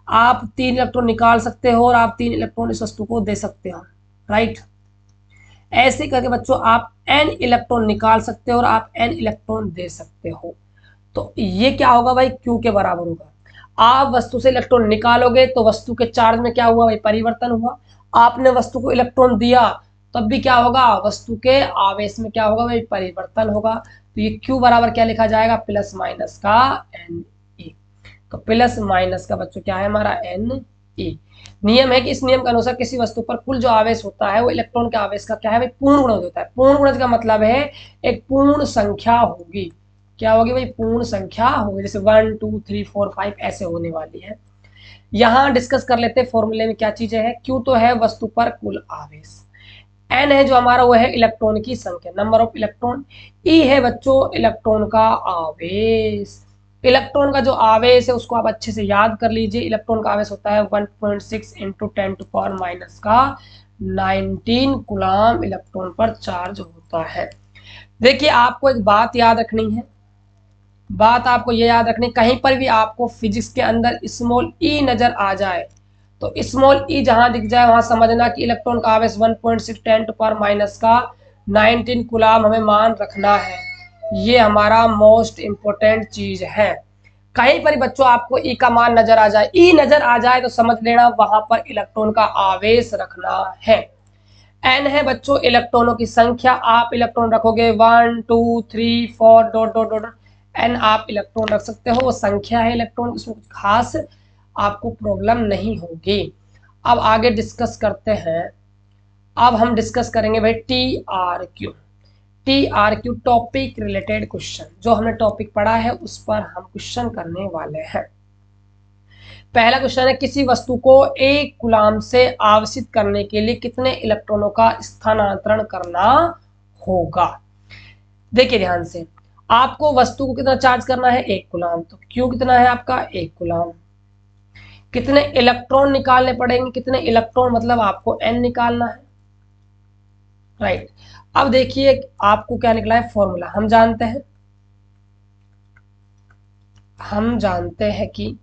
आप 3 इलेक्ट्रॉन निकाल सकते हो और आप 3 इलेक्ट्रॉन इस वस्तु को दे सकते हो। राइट। ऐसे करके बच्चों आप n इलेक्ट्रॉन निकाल सकते हो और आप n इलेक्ट्रॉन दे सकते हो। तो ये क्या होगा भाई, Q के बराबर होगा। आप वस्तु से इलेक्ट्रॉन निकालोगे तो वस्तु के चार्ज में क्या हुआ भाई, परिवर्तन हुआ। आपने वस्तु को इलेक्ट्रॉन दिया तब भी क्या होगा, वस्तु के आवेश में क्या होगा भाई, परिवर्तन होगा। तो ये Q बराबर क्या लिखा जाएगा, प्लस माइनस का Ne। तो प्लस माइनस का बच्चों क्या है हमारा, Ne। नियम है कि इस नियम के अनुसार किसी वस्तु पर कुल जो आवेश होता है वो इलेक्ट्रॉन के आवेश का क्या है भाई, पूर्ण गुणज होता है। पूर्ण गुणज का मतलब है एक पूर्ण संख्या होगी। क्या होगी भाई, पूर्ण संख्या होगी। जैसे 1 2 3 4 5 ऐसे होने वाली है। यहां डिस्कस कर लेते हैं फॉर्मूले में क्या चीजें है। Q तो है वस्तु पर कुल आवेश, N है जो हमारा वो है इलेक्ट्रॉन की संख्या, नंबर ऑफ इलेक्ट्रॉन। E है बच्चों इलेक्ट्रॉन का आवेश। इलेक्ट्रॉन का जो आवेश है उसको आप अच्छे से याद कर लीजिए। इलेक्ट्रॉन का आवेश होता है 1.6 इंटू 10 टू पावर माइनस का 19 कूलम इलेक्ट्रॉन पर चार्ज होता है। देखिए आपको एक बात याद रखनी है, बात आपको ये याद रखनी, कहीं पर भी आपको फिजिक्स के अंदर स्मॉल ई नजर आ जाए तो स्मॉल ई जहां दिख जाए वहां समझना कि इलेक्ट्रॉन का आवेश 1.6 10 टू पावर माइनस का 19 कूलम हमें मान रखना है। ये हमारा मोस्ट इंपोर्टेंट चीज है। कहीं पर बच्चों आपको ई का मान नजर आ जाए, ई नजर आ जाए तो समझ लेना वहां पर इलेक्ट्रॉन का आवेश रखना है। एन है बच्चों इलेक्ट्रॉनों की संख्या। आप इलेक्ट्रॉन रखोगे 1 2 3 4 डॉट डॉट डॉट, एन आप इलेक्ट्रॉन रख सकते हो, वो संख्या है इलेक्ट्रॉन, इसमें कुछ खास आपको प्रॉब्लम नहीं होगी। अब आगे डिस्कस करते हैं। अब हम डिस्कस करेंगे भाई TRQ। TRQ topic related question, जो हमने टॉपिक पढ़ा है उस पर हम क्वेश्चन करने वाले हैं। पहला क्वेश्चन है, किसी वस्तु को एक कूलम से आवेशित करने के लिए कितने इलेक्ट्रॉनों का स्थानांतरण करना होगा। देखिए ध्यान से, आपको वस्तु को कितना चार्ज करना है, एक कूलम। तो Q कितना है आपका, एक कूलम। कितने इलेक्ट्रॉन निकालने पड़ेंगे, कितने इलेक्ट्रॉन मतलब आपको N निकालना है। राइट। अब देखिए आपको क्या निकला है फॉर्मूला, हम जानते हैं कि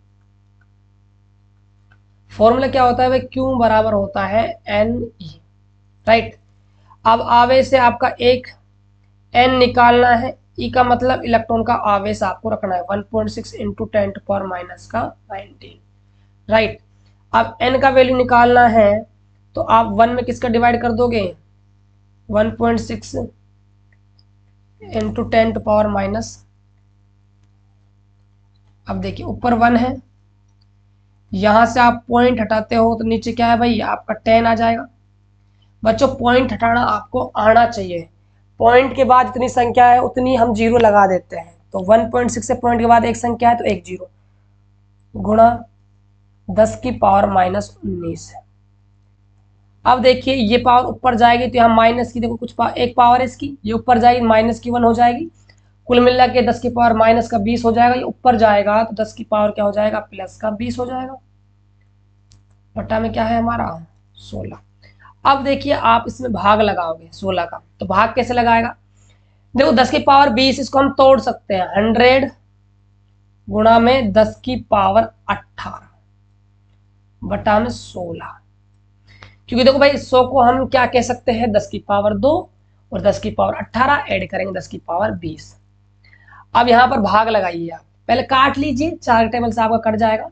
फॉर्मूला क्या होता है भाई, Q बराबर होता है Ne। राइट। अब आवेश से आपका एक N निकालना है, E का मतलब इलेक्ट्रॉन का आवेश आपको रखना है 1.6 इंटू 10 टू पावर माइनस का 19। राइट। अब N का वैल्यू निकालना है तो आप 1 में किसका डिवाइड कर दोगे, 1.6 इंटू 10 टू पावर माइनस। अब देखिए ऊपर 1 है, यहां से आप पॉइंट हटाते हो तो नीचे क्या है भाई आपका 10 आ जाएगा। बच्चों पॉइंट हटाना आपको आना चाहिए। पॉइंट के बाद जितनी संख्या है उतनी हम जीरो लगा देते हैं। तो 1.6 से पॉइंट के बाद एक संख्या है तो एक जीरो, गुणा 10 की पावर माइनस 19। अब देखिए ये पावर ऊपर जाएगी तो यहाँ माइनस की, देखो कुछ एक पावर है इसकी, ये ऊपर जाएगी माइनस की 1 हो जाएगी। कुल मिला के 10 की पावर माइनस का 20 हो जाएगा। ये ऊपर जाएगा तो 10 की पावर क्या हो जाएगा, प्लस का 20 हो जाएगा। बट्टा में क्या है हमारा 16। अब देखिए आप इसमें भाग लगाओगे 16 का, तो भाग कैसे लगाएगा, देखो 10 की पावर 20 इसको हम तोड़ सकते हैं, 100 गुणा में 10 की पावर 18 बटा में 16। क्योंकि देखो भाई 100 को हम क्या कह सकते हैं, 10 की पावर 2 और 10 की पावर 18 ऐड करेंगे 10 की पावर 20। अब यहाँ पर भाग लगाइए आप, पहले काट लीजिए, 4 टेबल से आपका कट जाएगा,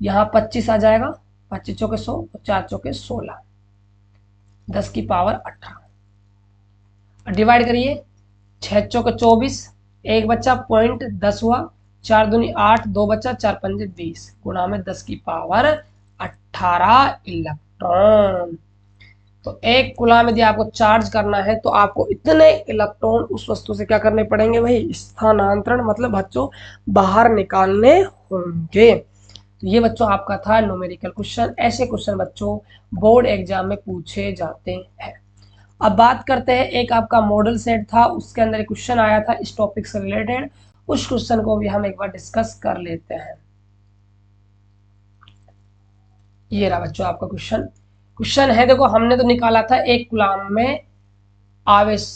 यहाँ 25 आ जाएगा, 25 चौके 100 और 4 चौके 16, 10 की पावर 18 डिवाइड करिए, 6 चौके 24, एक बच्चा पॉइंट 10 हुआ, 4 दूनी 8, 2 बच्चा, 4 पंजे 20 गुणा में 10 की पावर 18 इलेक्ट्रॉन। तो एक कूलाम यदि आपको चार्ज करना है तो आपको इतने इलेक्ट्रॉन उस वस्तु से क्या करने पड़ेंगे भाई, स्थानांतरण मतलब बच्चों बाहर निकालने होंगे। तो ये बच्चों आपका था न्यूमेरिकल क्वेश्चन। ऐसे क्वेश्चन बच्चों बोर्ड एग्जाम में पूछे जाते हैं। अब बात करते हैं, एक आपका मॉडल सेट था, उसके अंदर एक क्वेश्चन आया था इस टॉपिक से रिलेटेड, उस क्वेश्चन को भी हम एक बार डिस्कस कर लेते हैं। ये रहा बच्चों आपका क्वेश्चन है, देखो हमने तो निकाला था एक कूलाम में आवेश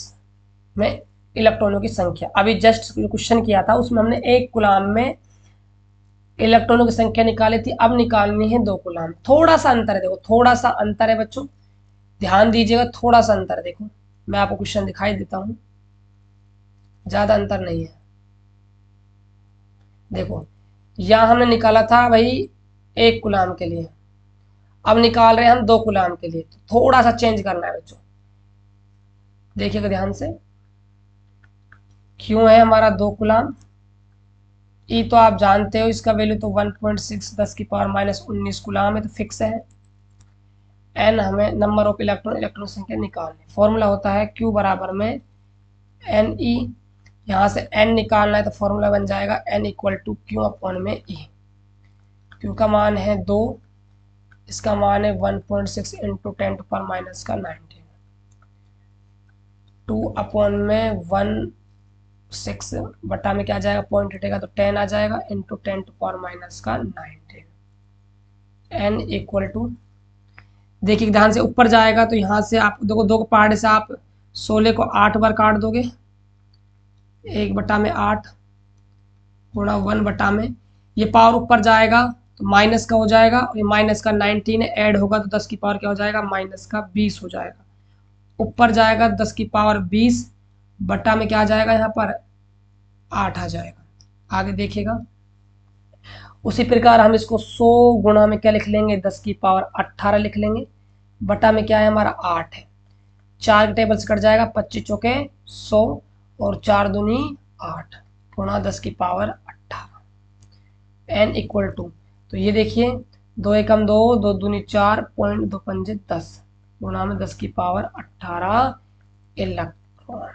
में इलेक्ट्रॉनों की संख्या, अभी जस्ट क्वेश्चन किया था उसमें हमने एक कूलाम में इलेक्ट्रॉनों की संख्या निकाली थी, अब निकालनी है 2 कूलाम। थोड़ा सा अंतर है, देखो थोड़ा सा अंतर है बच्चों, ध्यान दीजिएगा, थोड़ा सा अंतर देखो, मैं आपको क्वेश्चन दिखाई देता हूं, ज्यादा अंतर नहीं है। देखो यहां हमने निकाला था भाई 1 कूलाम के लिए, अब निकाल रहे हैं हम 2 कूलाम के लिए, तो थोड़ा सा चेंज करना है बच्चों, देखिएगा ध्यान से। क्यों है हमारा 2 कूलाम, ई तो आप जानते हो इसका वैल्यू तो 1.6 10 की पावर -19 कूलाम है, तो फिक्स है। एन हमें नंबर ऑफ इलेक्ट्रॉन संख्या निकालनी, फॉर्मूला होता है क्यू बराबर में एन ई, यहाँ से एन निकालना है तो फॉर्मूला बन जाएगा N equal to Q upon में ई। क्यू का मान है 2, इसका मान है 1.6 इंटू 10 पावर माइनस का 19, 2 अपॉन में 1.6 बटा में क्या आ जाएगा, पॉइंट हटेगा तो 10 आ जाएगा, इंटू 10 पावर माइनस का 19, एन इक्वल टू, देखिए ध्यान से ऊपर जाएगा तो यहाँ से आप देखो 2 पार्ट से आप 16 को 8 बार काट दोगे, 1 बटा में 8 गुणा 1 बटा में, ये पावर ऊपर जाएगा तो माइनस का हो जाएगा, और ये माइनस का 19 ऐड होगा तो 10 की पावर क्या हो जाएगा, माइनस का 20 हो जाएगा, ऊपर जाएगा 10 की पावर 20 बटा में क्या आ जाएगा, यहाँ पर 8 आ जाएगा। आगे देखिएगा उसी प्रकार हम इसको 100 गुणा में क्या लिख लेंगे, 10 की पावर 18 लिख लेंगे, बटा में क्या है हमारा 8 है, 4 के टेबल से कट जाएगा, 25 चौके 100 और 4 दूनी 8 गुणा 10 की पावर 18, एन इक्वल टू, तो ये देखिए 2 एकम 2, 2 दूनी 4, पॉइंट 2 पंजे 10 गुणा में 10 की पावर 18 इलेक्ट्रॉन।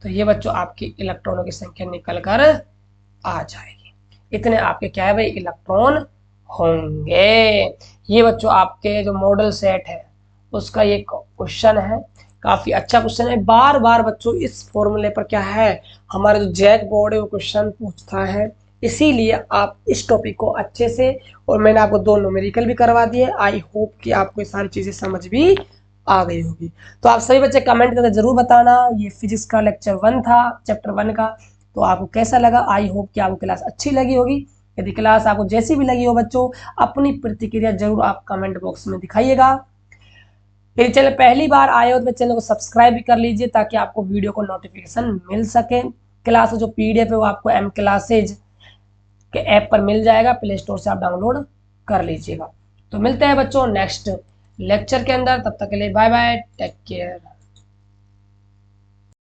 तो ये बच्चों आपकी इलेक्ट्रॉनों की संख्या निकल कर आ जाएगी, इतने आपके क्या है भाई इलेक्ट्रॉन होंगे। ये बच्चों आपके जो मॉडल सेट है उसका ये क्वेश्चन है, काफी अच्छा क्वेश्चन है। बार बार बच्चों इस फॉर्मूले पर क्या है हमारा जो जैक बोर्ड है वो क्वेश्चन पूछता है, इसीलिए आप इस टॉपिक को अच्छे से, और मैंने आपको 2 न्यूमेरिकल भी करवा दिए, आई होप कि आपको ये सारी चीजें समझ भी आ गई होगी। तो आप सभी बच्चे कमेंट करके जरूर बताना, ये फिजिक्स का लेक्चर 1 था, चैप्टर 1 का, तो आपको कैसा लगा। आई होप कि आपको क्लास अच्छी लगी होगी। यदि क्लास आपको जैसी भी लगी हो बच्चों, अपनी प्रतिक्रिया जरूर आप कमेंट बॉक्स में दिखाइएगा। यदि चैनल पहली बार आए हो तो चैनल को सब्सक्राइब भी कर लीजिए ताकि आपको वीडियो को नोटिफिकेशन मिल सके। क्लास जो PDF है वो आपको M क्लासेज के ऐप पर मिल जाएगा, प्ले स्टोर से आप डाउनलोड कर लीजिएगा। तो मिलते हैं बच्चों नेक्स्ट लेक्चर के अंदर, तब तक के लिए बाय बाय, टेक केयर।